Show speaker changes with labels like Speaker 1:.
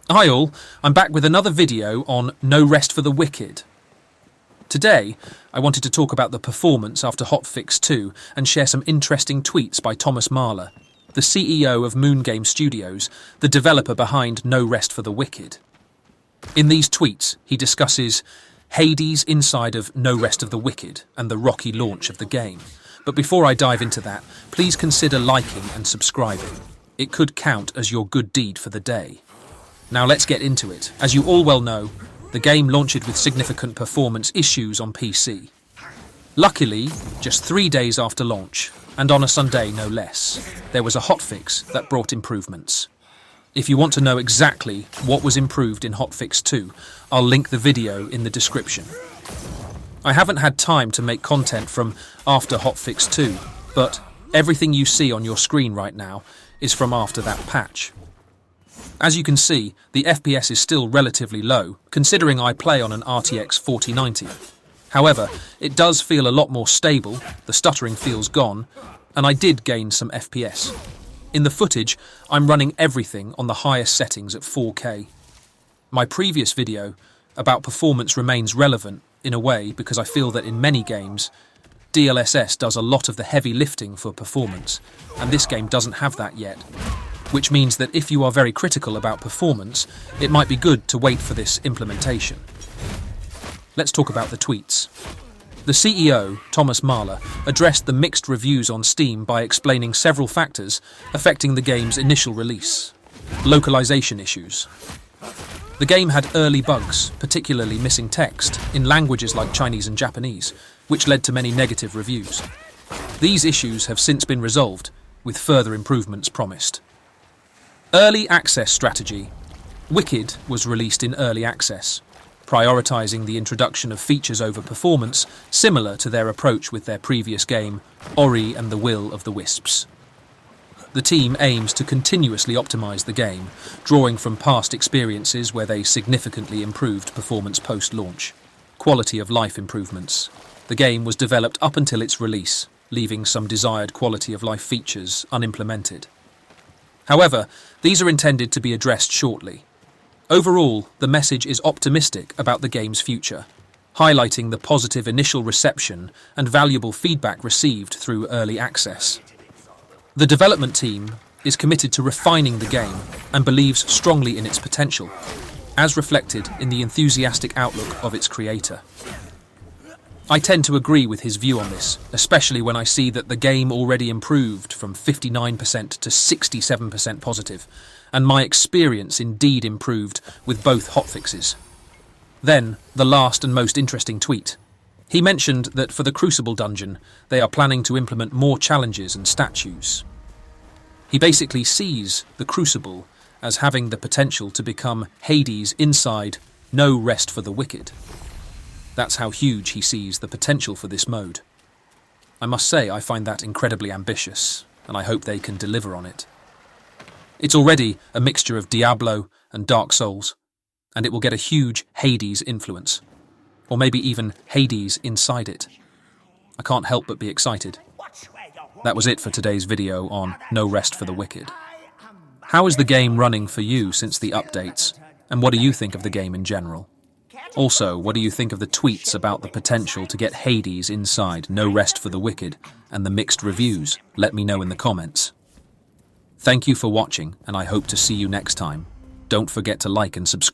Speaker 1: Hi all, I'm back with another video on No Rest for the Wicked. Today, I wanted to talk about the performance after Hotfix 2 and share some interesting tweets by Thomas Mahler, the CEO of Moon Game Studios, the developer behind No Rest for the Wicked. In these tweets, he discusses HADES inside of No Rest of the Wicked and the rocky launch of the game. But before I dive into that, please consider liking and subscribing. It could count as your good deed for the day. Now let's get into it. As you all well know, the game launched with significant performance issues on PC. Luckily, just 3 days after launch, and on a Sunday no less, there was a hotfix that brought improvements. If you want to know exactly what was improved in Hotfix 2, I'll link the video in the description. I haven't had time to make content from after Hotfix 2, but everything you see on your screen right now is from after that patch. As you can see, the FPS is still relatively low, considering I play on an RTX 4090. However, it does feel a lot more stable, the stuttering feels gone, and I did gain some FPS. In the footage, I'm running everything on the highest settings at 4K. My previous video about performance remains relevant, in a way, because I feel that in many games, DLSS does a lot of the heavy lifting for performance, and this game doesn't have that yet. Which means that if you are very critical about performance, it might be good to wait for this implementation. Let's talk about the tweets. The CEO, Thomas Mahler, addressed the mixed reviews on Steam by explaining several factors affecting the game's initial release. Localization issues. The game had early bugs, particularly missing text, in languages like Chinese and Japanese, which led to many negative reviews. These issues have since been resolved, with further improvements promised. Early access strategy. Wicked was released in early access, prioritizing the introduction of features over performance, similar to their approach with their previous game, Ori and the Will of the Wisps. The team aims to continuously optimize the game, drawing from past experiences where they significantly improved performance post-launch. Quality of life improvements. The game was developed up until its release, leaving some desired quality of life features unimplemented. However, these are intended to be addressed shortly. Overall, the message is optimistic about the game's future, highlighting the positive initial reception and valuable feedback received through early access. The development team is committed to refining the game and believes strongly in its potential, as reflected in the enthusiastic outlook of its creator. I tend to agree with his view on this, especially when I see that the game already improved from 59% to 67% positive, and my experience indeed improved with both hotfixes. Then, the last and most interesting tweet. He mentioned that for the Crucible dungeon, they are planning to implement more challenges and statues. He basically sees the Crucible as having the potential to become Hades inside No Rest for the Wicked. That's how huge he sees the potential for this mode. I must say I find that incredibly ambitious, and I hope they can deliver on it. It's already a mixture of Diablo and Dark Souls, and it will get a huge Hades influence, or maybe even Hades inside it. I can't help but be excited. That was it for today's video on No Rest for the Wicked. How is the game running for you since the updates, and what do you think of the game in general? Also, what do you think of the tweets about the potential to get Hades inside No Rest for the Wicked and the mixed reviews? Let me know in the comments. Thank you for watching, and I hope to see you next time. Don't forget to like and subscribe.